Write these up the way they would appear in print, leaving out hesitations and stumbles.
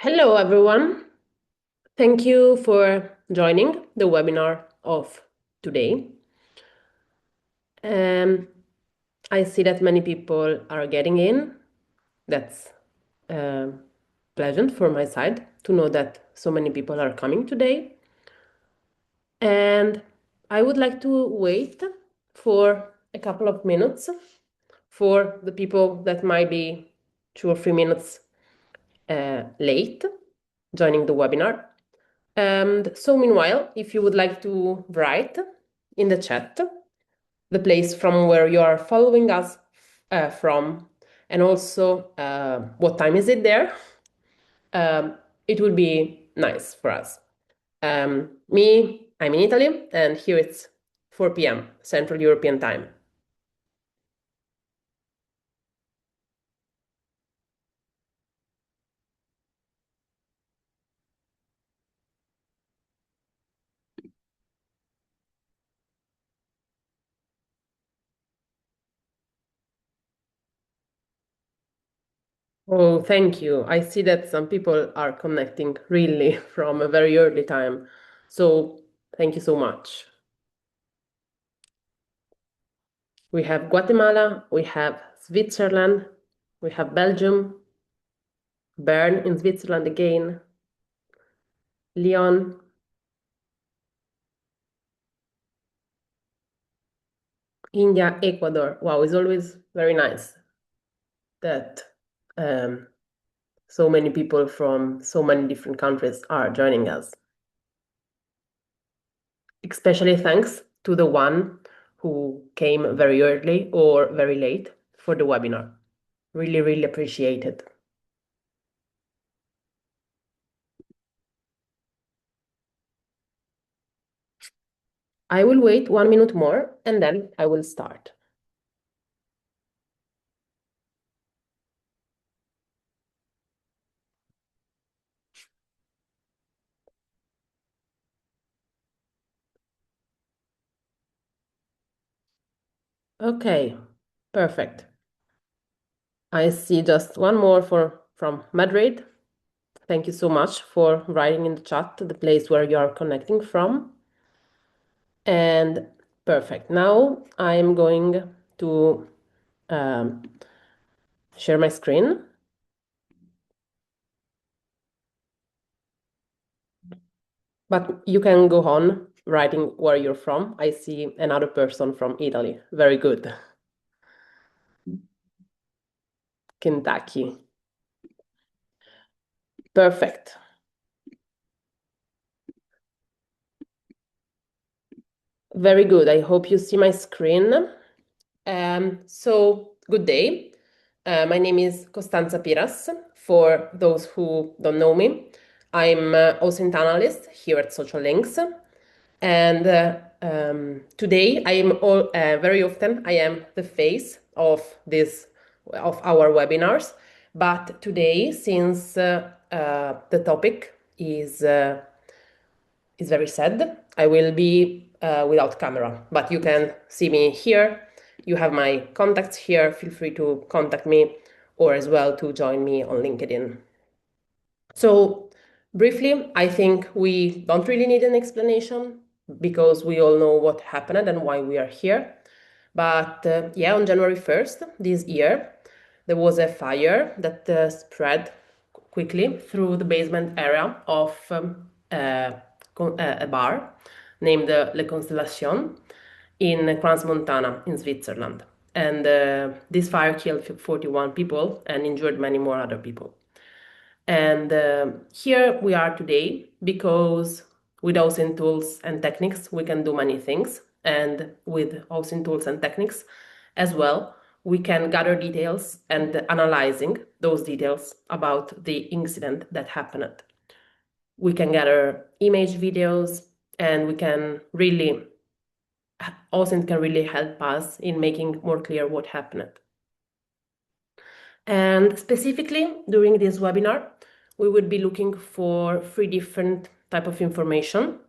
Hello, everyone. Thank you for joining the webinar of today. I see that many people are getting in. That's pleasant for my side to know that so many people are coming today. And I would like to wait for a couple of minutes for the people that might be 2 or 3 minutes late joining the webinar. So meanwhile, if you would like to write in the chat the place from where you are following us from, and also what time is it there, it would be nice for us. I'm in Italy, and here it's 4 p.m. Central European Time. Oh, thank you. I see that some people are connecting really from a very early time. So thank you so much. We have Guatemala, we have Switzerland, we have Belgium, Bern in Switzerland again, Lyon, India, Ecuador. Wow, it's always very nice that so many people from so many different countries are joining us. Especially thanks to the one who came very early or very late for the webinar. Really, really appreciate it. I will wait 1 minute more and then I will start. Okay, perfect. I see just one more from Madrid. Thank you so much for writing in the chat the place where you are connecting from. And perfect. Now I'm going to share my screen. But you can go on writing where you're from. I see another person from Italy. Very good. Kentucky. Perfect. Very good. I hope you see my screen. So good day. My name is Costanza Piras. For those who don't know me, I'm Osint analyst here at Social Links. And today very often I am the face of our webinars. But today, since the topic is very sad, I will be without camera, but you can see me here. You have my contacts here. Feel free to contact me or as well to join me on LinkedIn. So briefly, I think we don't really need an explanation because we all know what happened and why we are here. But yeah, on January 1st this year, there was a fire that spread quickly through the basement area of a bar named Le Constellation in Crans-Montana in Switzerland. And this fire killed 41 people and injured many more other people. And here we are today because with Osint tools and techniques, we can do many things. And with Osint tools and techniques as well, we can gather details and analyzing those details about the incident that happened. We can gather image videos, and we can really, Osint can really help us in making more clear what happened. And specifically during this webinar, we would be looking for 3 different types of information.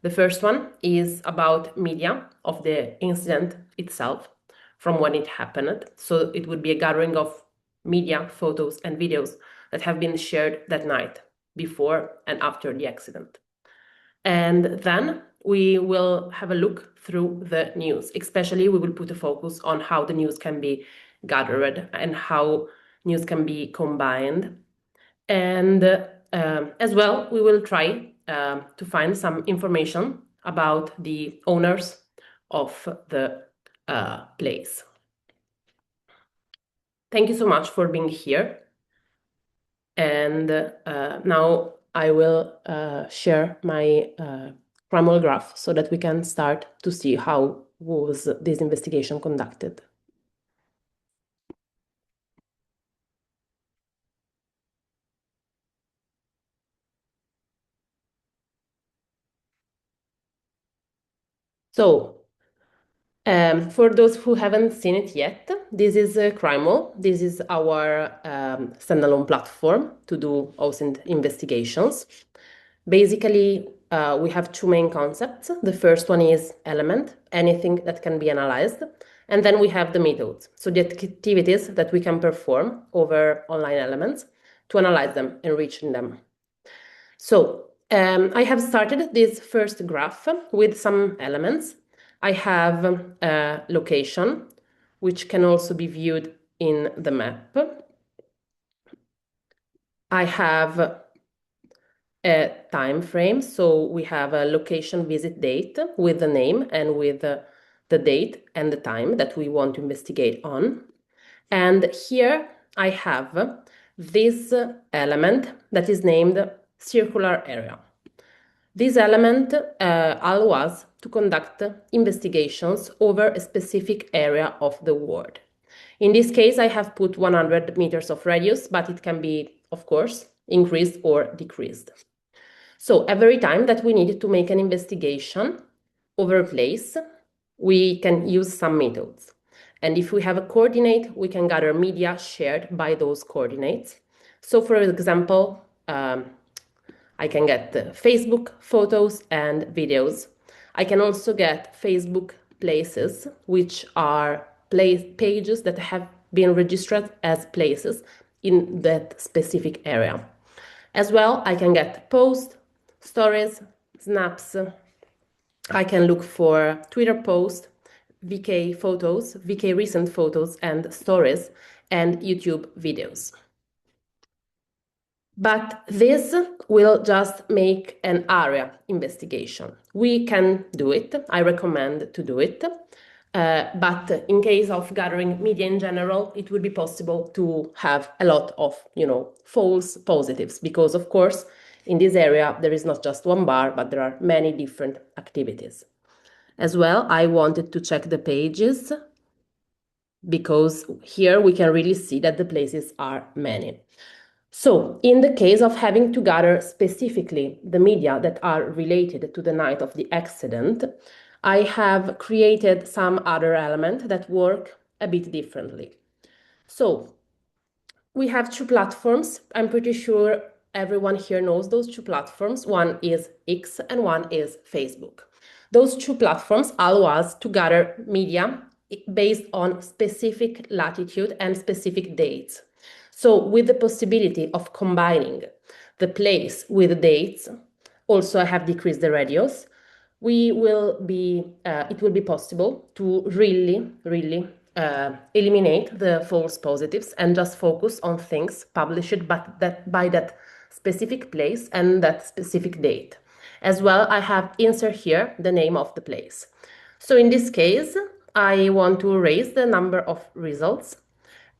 The first one is about media of the incident itself from when it happened. So it would be a gathering of media, photos, and videos that have been shared that night before and after the accident. And then we will have a look through the news. Especially, we will put a focus on how the news can be gathered and how news can be combined. And as well, we will try to find some information about the owners of the place. Thank you so much for being here. And now I will share my crime graph so that we can start to see how was this investigation conducted. So, for those who haven't seen it yet, this is Crimo. This is our standalone platform to do Osint investigations. Basically, we have two main concepts. The first one is element, anything that can be analyzed. And then we have the methods, so the activities that we can perform over online elements to analyze them, enriching them. So I have started this first graph with some elements. I have a location, which can also be viewed in the map. I have a time frame, so we have a location visit date with the name and with the date and the time that we want to investigate on. And here I have this element that is named circular area. This element allows us to conduct investigations over a specific area of the world. In this case, I have put 100 meters of radius, but it can be, of course, increased or decreased. So every time that we need to make an investigation over a place, we can use some methods. And if we have a coordinate, we can gather media shared by those coordinates. So for example, I can get Facebook photos and videos. I can also get Facebook places, which are pages that have been registered as places in that specific area. As well, I can get posts, stories, snaps. I can look for Twitter posts, VK photos, VK recent photos and stories, and YouTube videos. But this will just make an area investigation. We can do it. I recommend to do it. But in case of gathering media in general, it would be possible to have a lot of, false positives, because of course, in this area, there is not just one bar, but there are many different activities. As well, I wanted to check the pages because here we can really see that the places are many. So, in the case of having to gather specifically the media that are related to the night of the accident, I have created some other element that work a bit differently. So, we have two platforms. I'm pretty sure everyone here knows those two platforms. One is X and one is Facebook. Those two platforms allow us to gather media based on specific latitude and specific dates. So with the possibility of combining the place with the dates, also I have decreased the radius, it will be possible to really eliminate the false positives and just focus on things published by that specific place and that specific date. As well, I have insert here the name of the place. So in this case, I want to raise the number of results,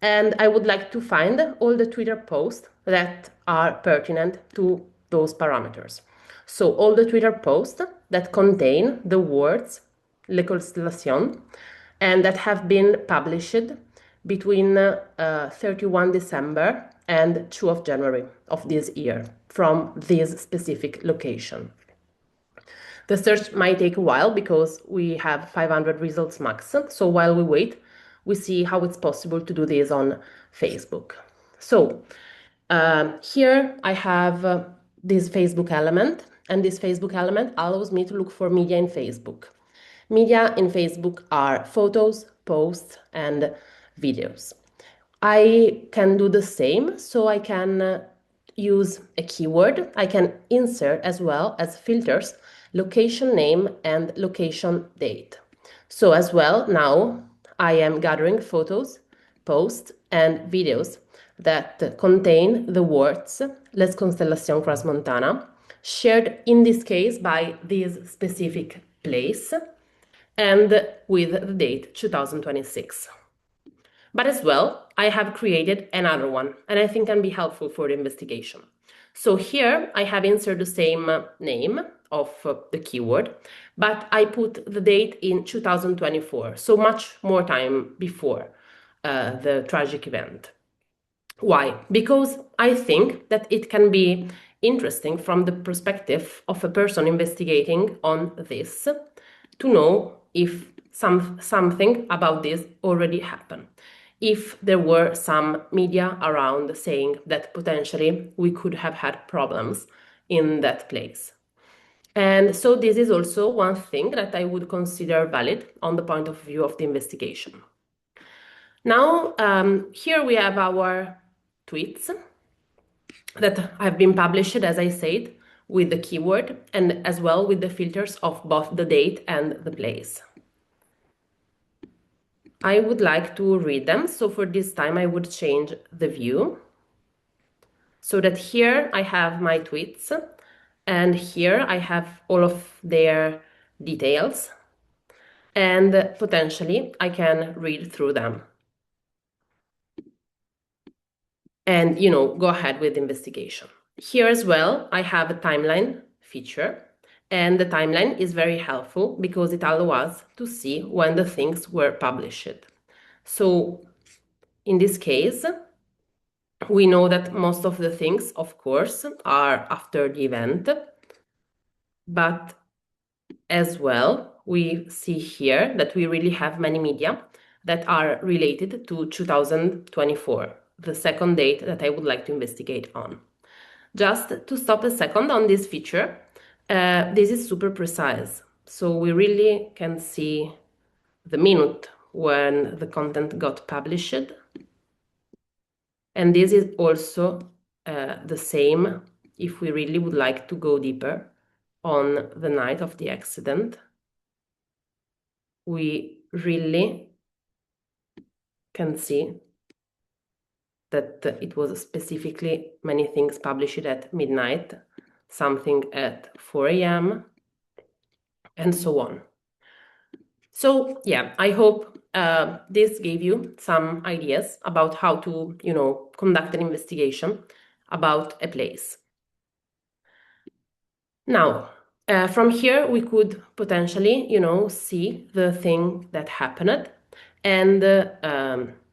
and I would like to find all the Twitter posts that are pertinent to those parameters. So all the Twitter posts that contain the words "La Constellation" and that have been published between 31 December and 2 of January of this year from this specific location. The search might take a while because we have 500 results max. So while we wait, we see how it's possible to do this on Facebook. So here I have this Facebook element, and this Facebook element allows me to look for media in Facebook. Media in Facebook are photos, posts, and videos. I can do the same, so I can use a keyword, I can insert as well as filters location name and location date. So as well, now I am gathering photos, posts, and videos that contain the words Les Constellations Cross-Montana, shared in this case by this specific place, and with the date 2026. But as well, I have created another one, and I think can be helpful for the investigation. So here I have inserted the same name of the keyword, but I put the date in 2024, so much more time before the tragic event. Why? Because I think that it can be interesting from the perspective of a person investigating on this to know if something about this already happened. If there were some media around saying that potentially we could have had problems in that place. And so this is also one thing that I would consider valid on the point of view of the investigation. Now, here we have our tweets that have been published, as I said, with the keyword and as well with the filters of both the date and the place. I would like to read them, so for this time I would change the view so that here I have my tweets and here I have all of their details and potentially I can read through them. And go ahead with the investigation. Here as well, I have a timeline feature, and the timeline is very helpful because it allows us to see when the things were published. So in this case, we know that most of the things, of course, are after the event, but as well, we see here that we really have many media that are related to 2024. The second date that I would like to investigate on. Just to stop a second on this feature, this is super precise. So we really can see the minute when the content got published. And this is also the same if we really would like to go deeper on the night of the accident. We really can see that it was specifically many things published at midnight, something at 4 a.m., and so on. So yeah, I hope this gave you some ideas about how to, conduct an investigation about a place. Now, from here, we could potentially, see the thing that happened. And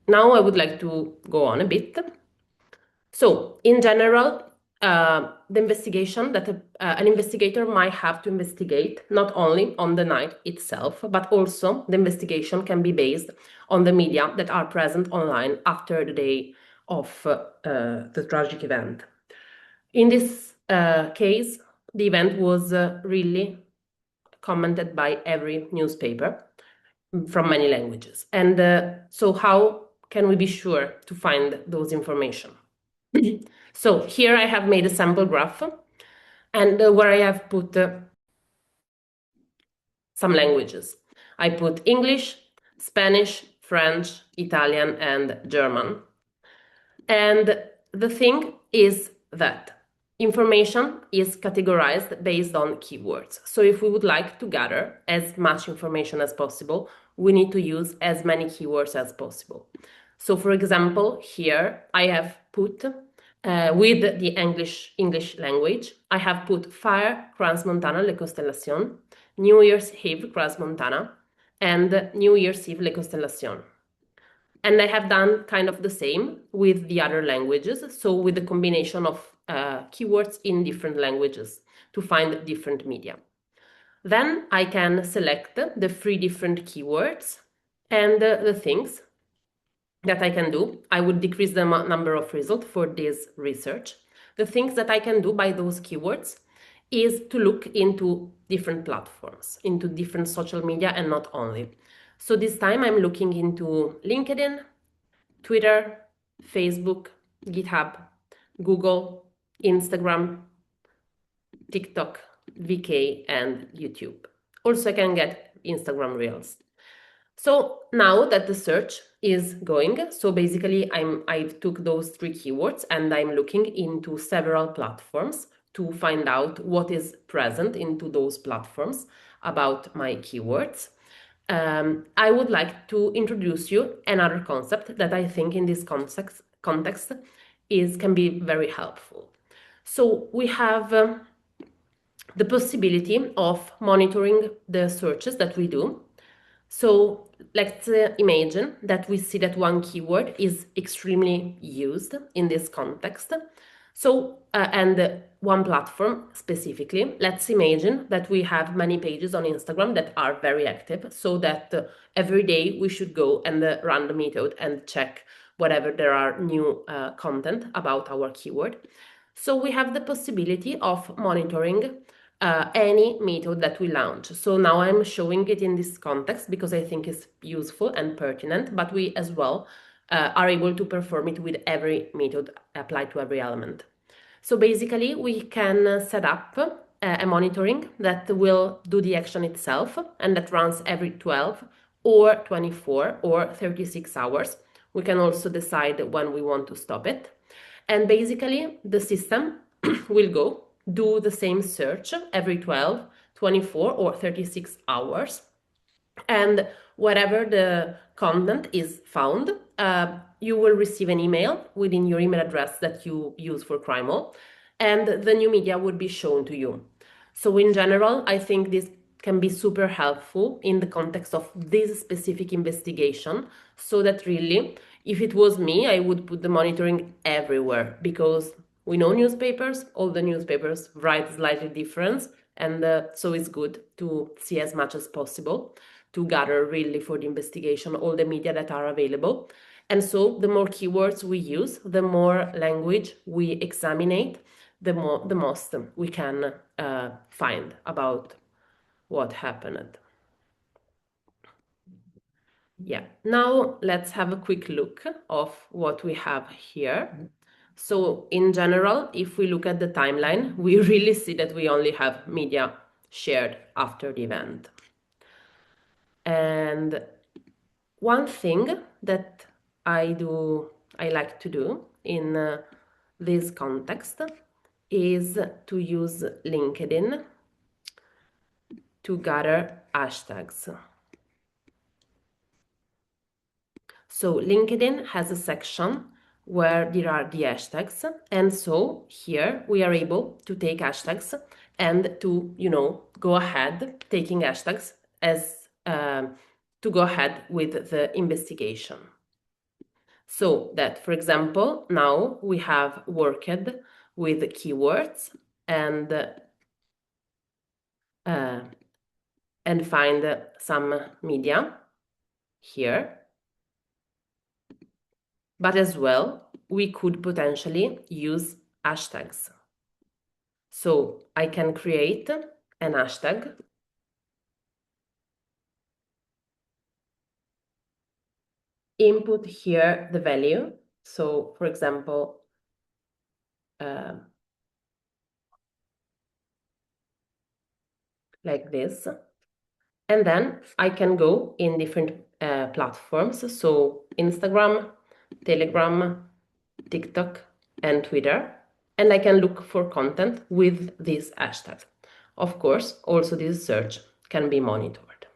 now I would like to go on a bit. So in general, the investigation that an investigator might have to investigate not only on the night itself, but also the investigation can be based on the media that are present online after the day of the tragic event. In this case, the event was really commented by every newspaper from many languages. And so how can we be sure to find those information? So here I have made a sample graph and where I have put some languages. I put English, Spanish, French, Italian, and German. And the thing is that information is categorized based on keywords. So if we would like to gather as much information as possible, we need to use as many keywords as possible. So for example, here I have put with the English language, I have put Fire, Crans-Montana, Le Constellation, New Year's Eve, Crans-Montana, and New Year's Eve, Le Constellation. And I have done kind of the same with the other languages, so with the combination of keywords in different languages to find different media. Then I can select the 3 different keywords and the things that I can do. I would decrease the number of results for this research. The things that I can do by those keywords is to look into different platforms, into different social media and not only. So this time I'm looking into LinkedIn, Twitter, Facebook, GitHub, Google, Instagram, TikTok, VK, and YouTube. Also, I can get Instagram Reels. So now that the search is going, so basically I've took those 3 keywords and I'm looking into several platforms to find out what is present into those platforms about my keywords. I would like to introduce you another concept that I think in this context can be very helpful. So we have the possibility of monitoring the searches that we do. So let's imagine that we see that one keyword is extremely used in this context. So, and one platform specifically, let's imagine that we have many pages on Instagram that are very active, so that every day we should go and run the method and check whatever there are new content about our keyword. So we have the possibility of monitoring any method that we launch. So now I'm showing it in this context because I think it's useful and pertinent, but we as well are able to perform it with every method applied to every element. So basically we can set up a monitoring that will do the action itself and that runs every 12 or 24 or 36 hours. We can also decide when we want to stop it. And basically the system will go do the same search every 12, 24 or 36 hours. And wherever the content is found, you will receive an email within your email address that you use for Crimo, and the new media would be shown to you. So in general, I think this can be super helpful in the context of this specific investigation, so that really, if it was me, I would put the monitoring everywhere, because we know newspapers, all the newspapers write slightly different, and so it's good to see as much as possible to gather really for the investigation all the media that are available. And so the more keywords we use, the more language we examine, the most we can find about what happened. Yeah, now let's have a quick look of what we have here. So in general, if we look at the timeline, we really see that we only have media shared after the event. And one thing that I like to do in this context is to use LinkedIn to gather hashtags. So LinkedIn has a section where there are the hashtags, and so here we are able to take hashtags and to, go ahead taking hashtags as to go ahead with the investigation. So that, for example, now we have worked with keywords and find some media here. But as well, we could potentially use hashtags. So I can create an hashtag, input here the value. So for example, like this. And then I can go in different platforms. So Instagram, Telegram, TikTok, and Twitter. And I can look for content with this hashtag. Of course, also this search can be monitored.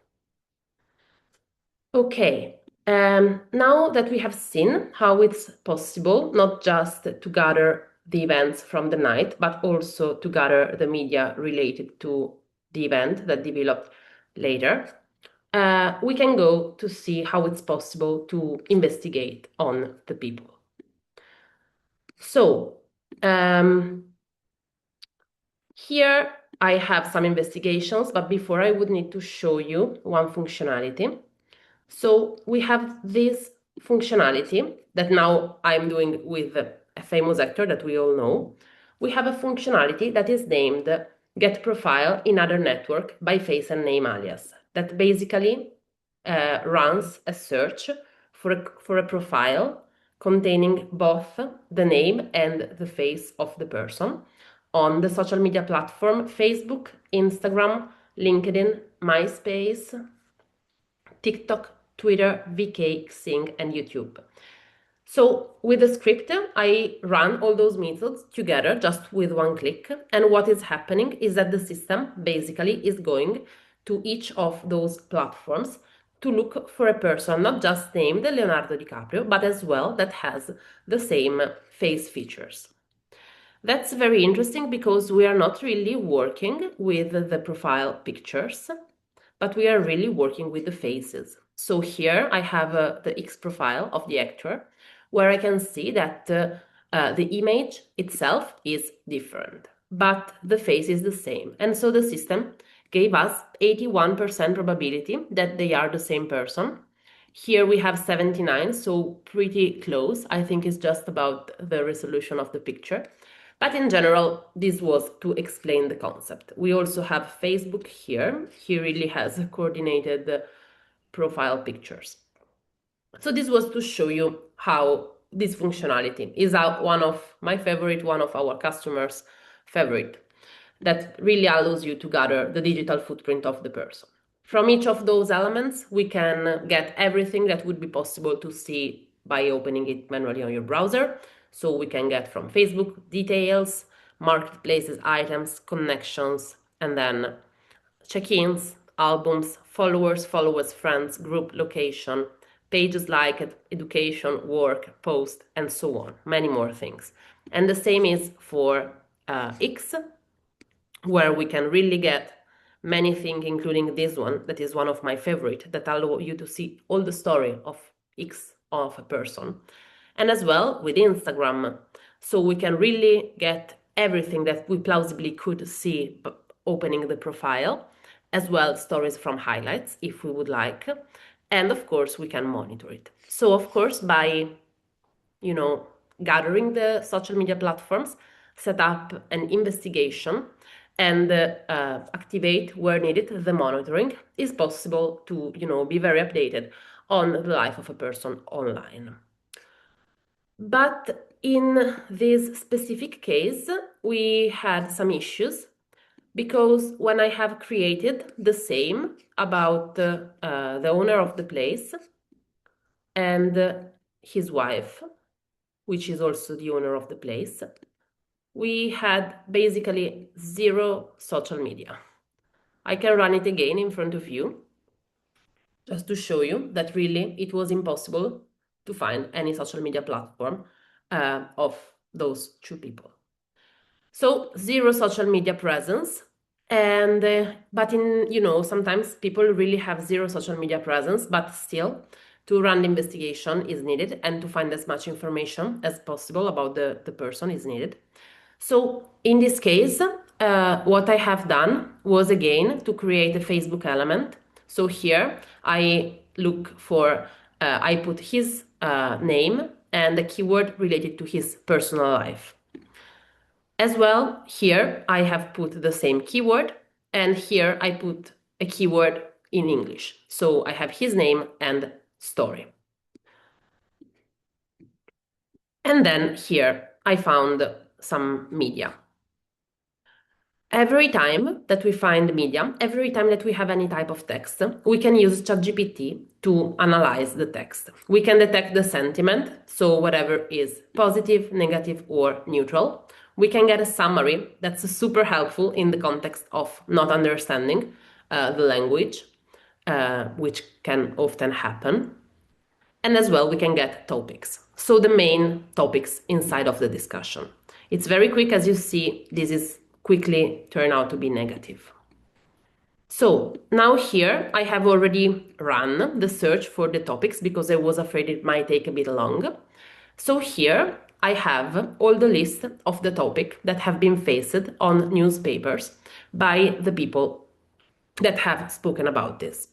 Okay, now that we have seen how it's possible not just to gather the events from the night, but also to gather the media related to the event that developed later, we can go to see how it's possible to investigate on the people. So here I have some investigations, but before I would need to show you one functionality. So we have this functionality that now I'm doing with a famous actor that we all know. We have a functionality that is named Get Profile in Other Network by Face and Name Alias, that basically runs a search for a profile containing both the name and the face of the person on the social media platform Facebook, Instagram, LinkedIn, MySpace, TikTok, Twitter, VK, Xing, and YouTube. So with the script, I run all those methods together just with one click. And what is happening is that the system basically is going to each of those platforms to look for a person not just named Leonardo DiCaprio, but as well that has the same face features. That's very interesting because we are not really working with the profile pictures, but we are really working with the faces. So here I have the X profile of the actor, where I can see that the image itself is different, but the face is the same. And so the system gave us 81% probability that they are the same person. Here we have 79, so pretty close. I think it's just about the resolution of the picture. But in general, this was to explain the concept. We also have Facebook here. He really has coordinated profile pictures. So this was to show you how this functionality is one of my favorite, one of our customers' favorite, that really allows you to gather the digital footprint of the person. From each of those elements, we can get everything that would be possible to see by opening it manually on your browser. So we can get from Facebook details, marketplaces, items, connections, and then check-ins, albums, followers, friends, group location, pages like education, work, post, and so on, many more things. And the same is for X, where we can really get many things, including this one, that is one of my favorite, that allow you to see all the story of X of a person. And as well with Instagram, so we can really get everything that we plausibly could see opening the profile, as well stories from highlights if we would like. And of course, we can monitor it. So of course, by gathering the social media platforms, set up an investigation, and activate where needed the monitoring, is possible to be very updated on the life of a person online. But in this specific case, we had some issues because when I have created the same about the owner of the place and his wife, which is also the owner of the place, we had basically zero social media. I can run it again in front of you, just to show you that really it was impossible to find any social media platform of those two people. So zero social media presence. And but sometimes people really have zero social media presence, but still to run the investigation is needed and to find as much information as possible about the person is needed. So in this case, what I have done was again to create a Facebook element. So here I look for, I put his name and a keyword related to his personal life. As well, here I have put the same keyword, and here I put a keyword in English. So I have his name and story. And then here I found some media. Every time that we find media, every time that we have any type of text, we can use ChatGPT to analyze the text. We can detect the sentiment, so whatever is positive, negative, or neutral. We can get a summary that's super helpful in the context of not understanding the language, which can often happen. And as well, we can get topics. So the main topics inside of the discussion. It's very quick, as you see, this is quickly turn out to be negative. So now here I have already run the search for the topics because I was afraid it might take a bit long. So here I have all the list of the topic that have been faced on newspapers by the people that have spoken about this.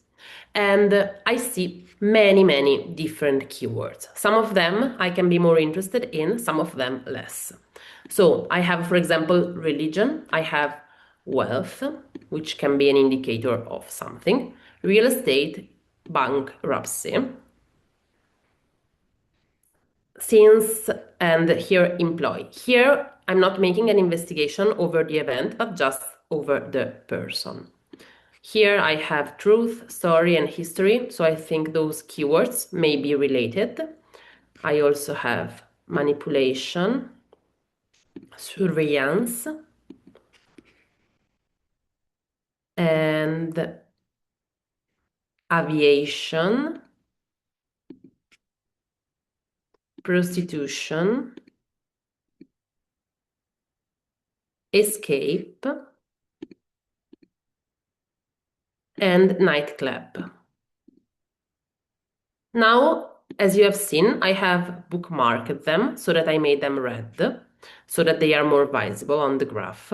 And I see many, many different keywords. Some of them I can be more interested in, some of them less. So I have, for example, religion, I have wealth, which can be an indicator of something, real estate, bankruptcy, since, and here employ. Here, I'm not making an investigation over the event, but just over the person. Here I have truth, story, and history, so I think those keywords may be related. I also have manipulation, surveillance, and aviation, prostitution, escape, and nightclub. Now, as you have seen, I have bookmarked them so that I made them red, so that they are more visible on the graph.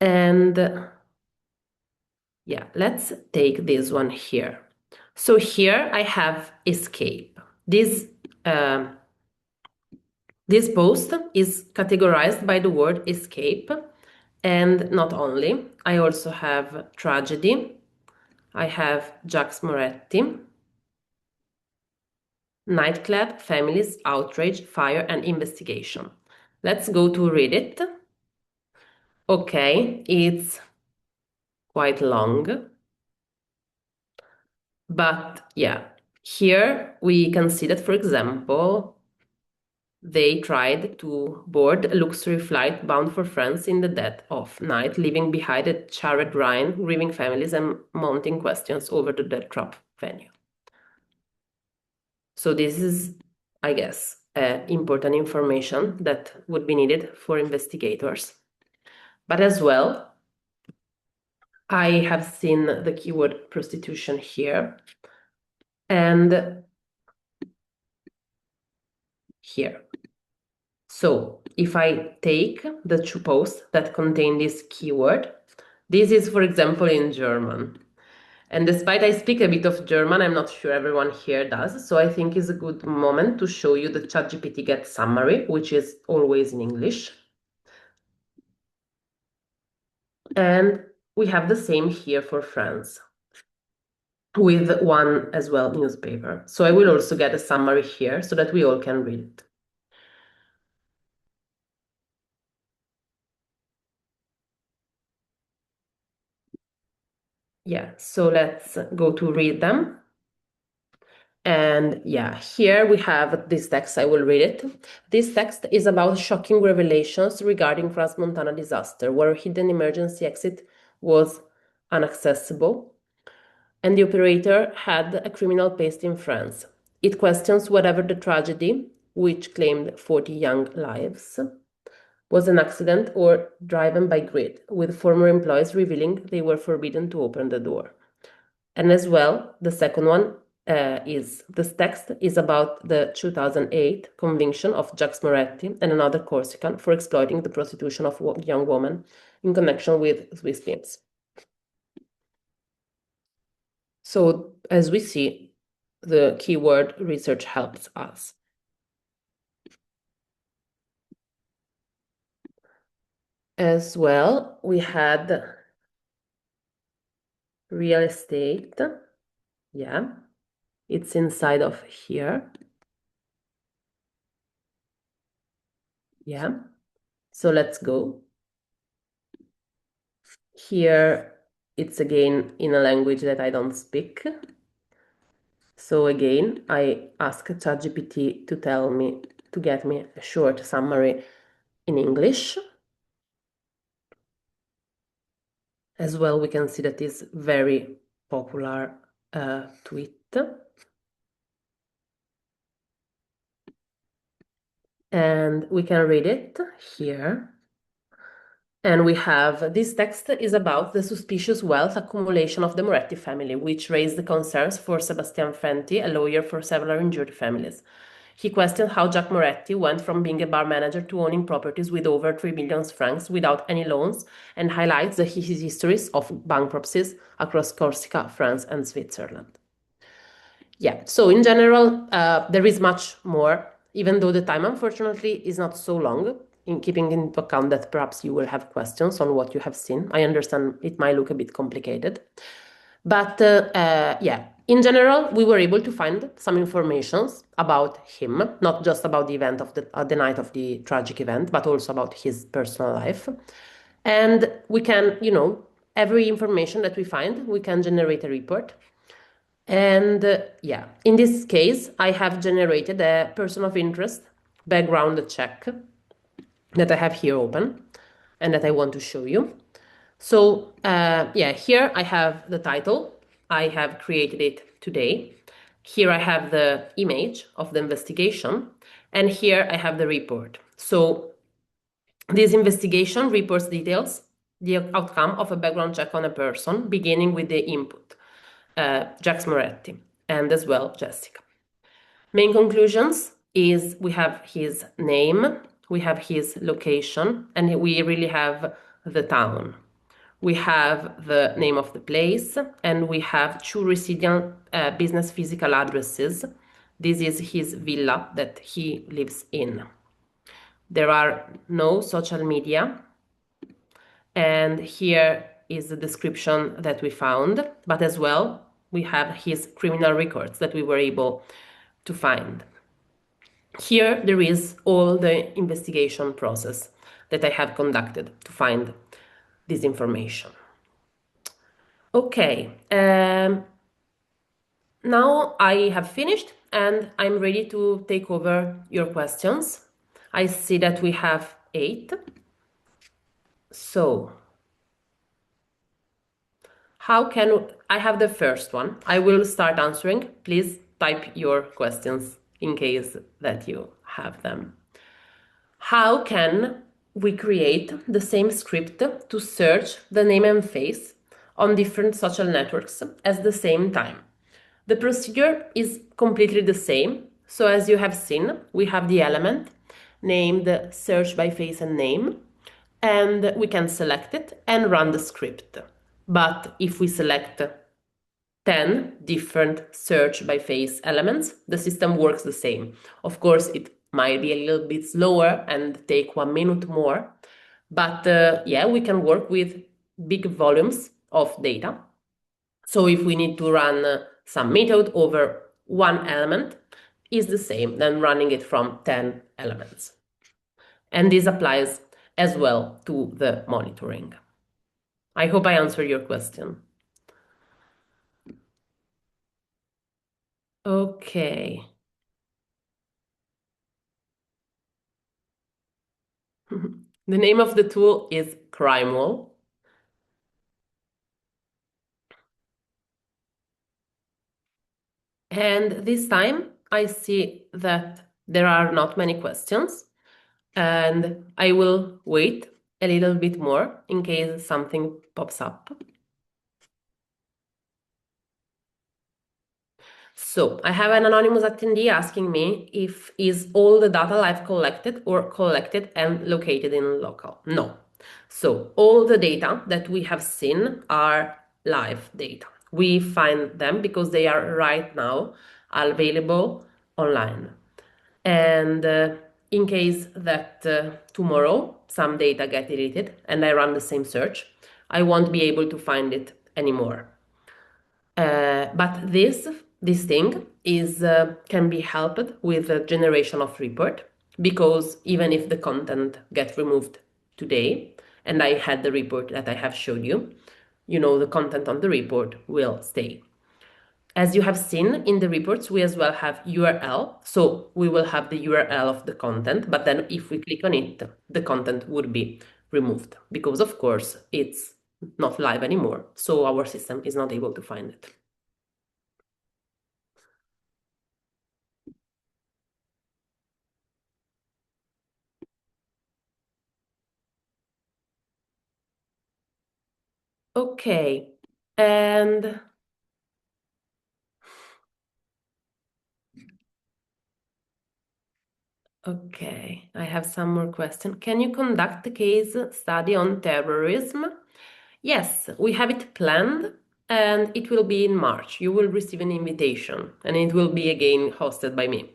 And yeah, let's take this one here. So here I have escape. Uh, this post is categorized by the word escape. And not only, I also have tragedy. I have Jacques Moretti, nightclub, families, outrage, fire, and investigation. Let's go to read it. Okay, it's quite long. But yeah, here we can see that, for example, they tried to board a luxury flight bound for France in the dead of night, leaving behind a charred Rhine, grieving families and mounting questions over the death trap venue. So this is, I guess, important information that would be needed for investigators. But as well, I have seen the keyword prostitution here and here. So if I take the two posts that contain this keyword, this is, for example, in German. And despite I speak a bit of German, I'm not sure everyone here does. So I think it's a good moment to show you the ChatGPT Get summary, which is always in English. And we have the same here for France, with one as well newspaper. So I will also get a summary here so that we all can read it. Yeah, so let's go to read them. And yeah, here we have this text. I will read it. This text is about shocking revelations regarding France Montana disaster, where a hidden emergency exit was inaccessible, and the operator had a criminal past in France. It questions whether the tragedy, which claimed 40 young lives, was an accident or driven by greed, with former employees revealing they were forbidden to open the door. And as well, the second one is this text is about the 2008 conviction of Jacques Moretti and another Corsican for exploiting the prostitution of young women in connection with Swiss pimps. So as we see, the keyword research helps us. As well, we had real estate. Yeah, it's inside of here. Yeah, so let's go. Here, it's again in a language that I don't speak. So again, I ask ChatGPT to tell me, to get me a short summary in English. As well, we can see that it's very popular tweet. And we can read it here. And we have this text is about the suspicious wealth accumulation of the Moretti family, which raised the concerns for Sebastian Fenty, a lawyer for several injured families. He questioned how Jacques Moretti went from being a bar manager to owning properties with over 3 billion francs without any loans, and highlights his histories of bankruptcies across Corsica, France, and Switzerland. Yeah, so in general, there is much more, even though the time, unfortunately, is not so long, in keeping into account that perhaps you will have questions on what you have seen. I understand it might look a bit complicated. But yeah, In general, we were able to find some information about him, not just about the event of the night of the tragic event, but also about his personal life. And we can, every information that we find, we can generate a report. And yeah, in this case, I have generated a person of interest background check that I have here open and that I want to show you. So yeah, here I have the title. I have created it today. Here I have the image of the investigation, and here I have the report. So this investigation reports details, the outcome of a background check on a person, beginning with the input, Jax Moretti, and as well Jessica. Main conclusions is we have his name, we have his location, and we really have the town. We have the name of the place, and we have two resident business physical addresses. This is his villa that he lives in. There are no social media, and here is the description that we found, but as well, we have his criminal records that we were able to find. Here there is all the investigation process that I have conducted to find this information. Okay, now I have finished and I'm ready to take over your questions. I see that we have 8. So, how can I have the first one? I will start answering. Please type your questions in case that you have them. How can we create the same script to search the name and face on different social networks at the same time? The procedure is completely the same. So as you have seen, we have the element named search by face and name, and we can select it and run the script. But if we select 10 different search by face elements, the system works the same. Of course, it might be a little bit slower and take 1 minute more, but yeah, we can work with big volumes of data. So if we need to run some method over one element, is the same than running it from 10 elements. And this applies as well to the monitoring. I hope I answered your question. Okay. The name of the tool is CrimeWall. And this time I see that there are not many questions, and I will wait a little bit more in case something pops up. So I have an anonymous attendee asking me if is all the data I've collected or collected and located in local. No. So all the data that we have seen are live data. We find them because they are right now available online. And in case that tomorrow some data get deleted and I run the same search, I won't be able to find it anymore. But this thing is can be helped with the generation of report, because even if the content gets removed today and I had the report that I have showed you, the content on the report will stay. As you have seen in the reports, we as well have URL. So we will have the URL of the content, but then if we click on it, the content would be removed because of course it's not live anymore. So our system is not able to find it. Okay, and okay, I have some more questions. Can you conduct a case study on terrorism? Yes, we have it planned and it will be in March. You will receive an invitation and it will be again hosted by me.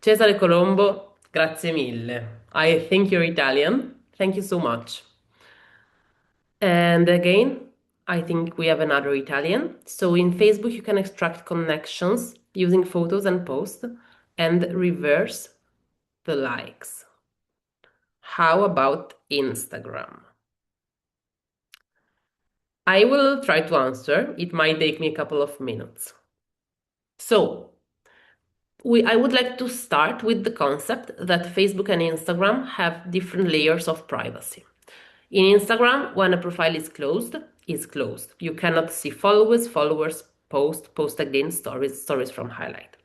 Cesare Colombo, grazie mille. I think you're Italian. Thank you so much. And again, I think we have another Italian. So in Facebook, you can extract connections using photos and posts and reverse the likes. How about Instagram? I will try to answer. It might take me a couple of minutes. So I would like to start with the concept that Facebook and Instagram have different layers of privacy. In Instagram, when a profile is closed, it's closed. You cannot see followers, post again, stories from highlight.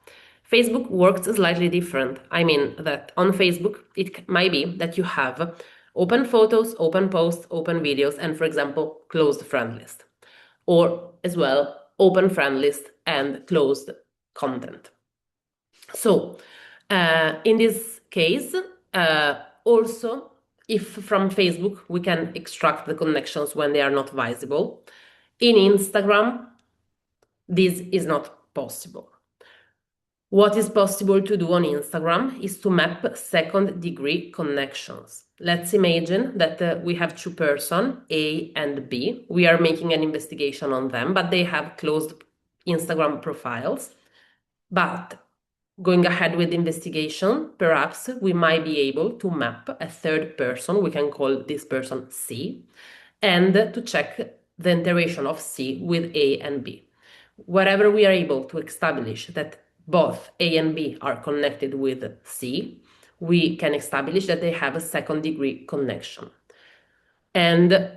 Facebook works slightly different. I mean that on Facebook, it might be that you have open photos, open posts, open videos, and for example, closed friend list. Or as well, open friend list and closed content. So in this case, also, if from Facebook we can extract the connections when they are not visible, in Instagram, this is not possible. What is possible to do on Instagram is to map second-degree connections. Let's imagine that we have two persons, A and B. We are making an investigation on them, but they have closed Instagram profiles. But going ahead with the investigation, perhaps we might be able to map a third person, we can call this person C, and to check the interaction of C with A and B. Wherever we are able to establish that both A and B are connected with C, we can establish that they have a second-degree connection. And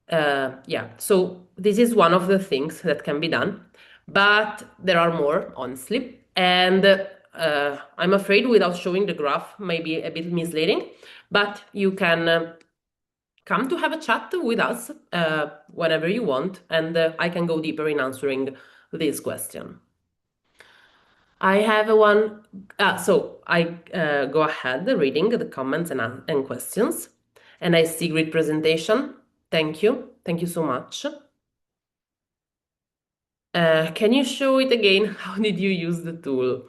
yeah, so this is one of the things that can be done, but there are more, honestly. And I'm afraid without showing the graph may be a bit misleading, but you can come to have a chat with us whenever you want, and I can go deeper in answering this question. I have one, so I go ahead reading the comments and questions, and I see great presentation. Thank you. Thank you so much. Can you show it again? How did you use the tool?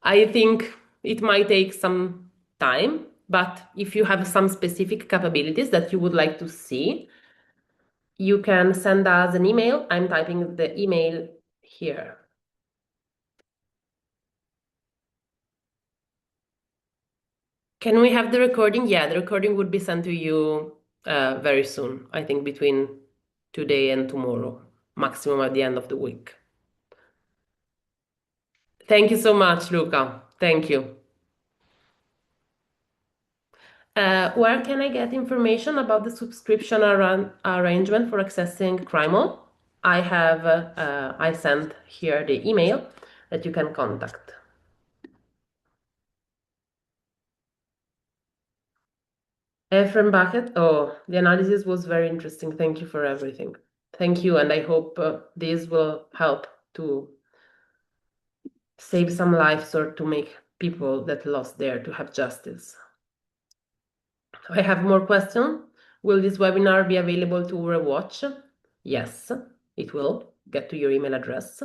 I think it might take some time, but if you have some specific capabilities that you would like to see, you can send us an email. I'm typing the email here. Can we have the recording? Yeah, the recording would be sent to you very soon. I think between today and tomorrow, maximum at the end of the week. Thank you so much, Luca. Thank you. Where can I get information about the subscription arrangement for accessing Crymol? I sent here the email that you can contact. Ephraim Bucket, oh, the analysis was very interesting. Thank you for everything. Thank you, and I hope this will help to save some lives or to make people that lost there to have justice. I have more questions. Will this webinar be available to rewatch? Yes, it will get to your email address.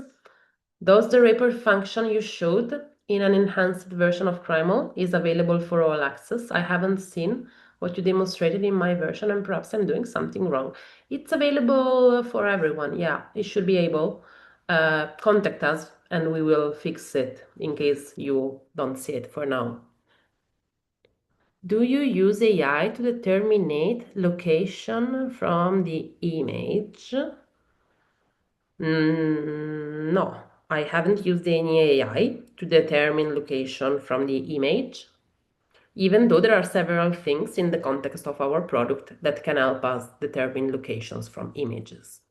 Does the report function you showed in an enhanced version of Crymol is available for all access? I haven't seen what you demonstrated in my version, and perhaps I'm doing something wrong. It's available for everyone. Yeah, it should be able. Contact us and we will fix it in case you don't see it for now. Do you use AI to determine location from the image? No, I haven't used any AI to determine location from the image, even though there are several things in the context of our product that can help us determine locations from images.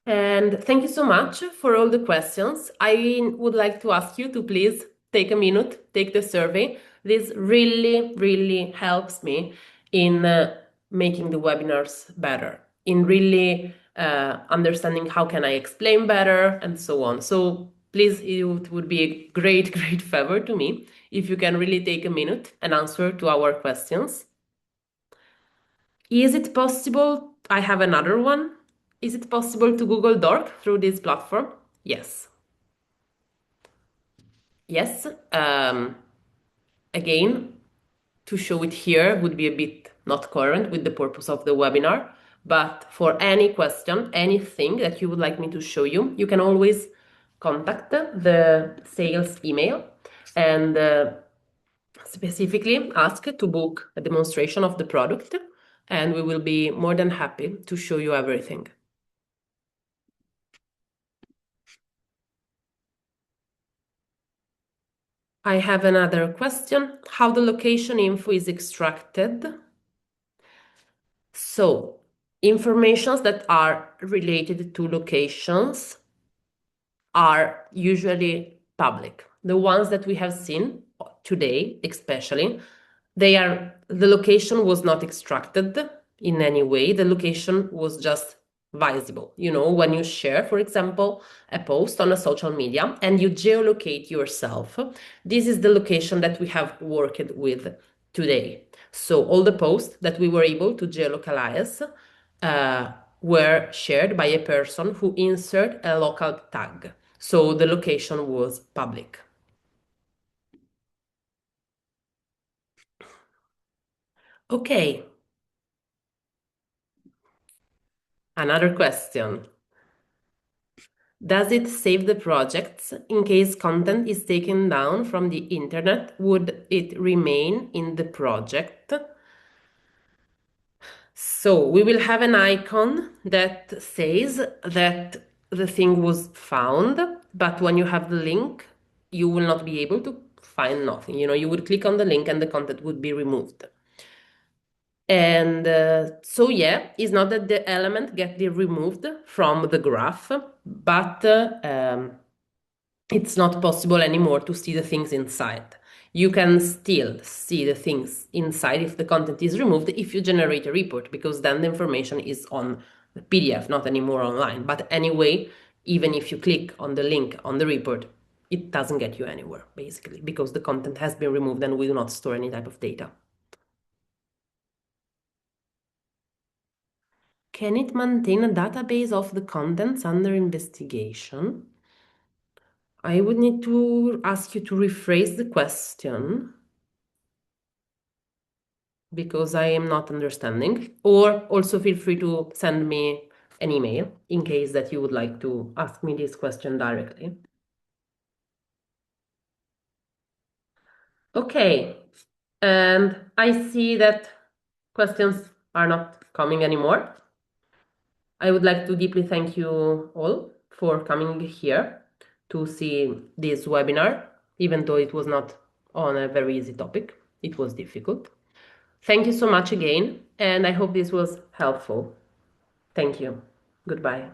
And thank you so much for all the questions. I would like to ask you to please take a minute, take the survey. This really, really helps me in making the webinars better, in really understanding how can I explain better and so on. So please, it would be a great, great favor to me if you can really take a minute and answer to our questions. Is it possible? I have another one. Is it possible to Google Doc through this platform? Yes. Yes. Again, to show it here would be a bit not current with the purpose of the webinar, but for any question, anything that you would like me to show you, you can always contact the sales email and specifically ask to book a demonstration of the product, and we will be more than happy to show you everything. I have another question, how the location info is extracted. So, informations that are related to locations are usually public. The ones that we have seen today, especially, the location was not extracted in any way. The location was just visible. You know, when you share, for example, a post on a social media and you geolocate yourself, this is the location that we have worked with today. So all the posts that we were able to geolocalize were shared by a person who inserted a local tag. So the location was public. Okay. Another question. Does it save the projects in case content is taken down from the internet? Would it remain in the project? So we will have an icon that says that the thing was found, but when you have the link, you will not be able to find nothing. You know, you would click on the link and the content would be removed. And so yeah, it's not that the element get removed from the graph, but it's not possible anymore to see the things inside. You can still see the things inside if the content is removed if you generate a report, because then the information is on the PDF, not anymore online. But anyway, even if you click on the link on the report, it doesn't get you anywhere, basically, because the content has been removed and we do not store any type of data. Can it maintain a database of the contents under investigation? I would need to ask you to rephrase the question because I am not understanding. Or also feel free to send me an email in case that you would like to ask me this question directly. Okay, and I see that questions are not coming anymore. I would like to deeply thank you all for coming here to see this webinar, even though it was not on a very easy topic. It was difficult. Thank you so much again, and I hope this was helpful. Thank you. Goodbye.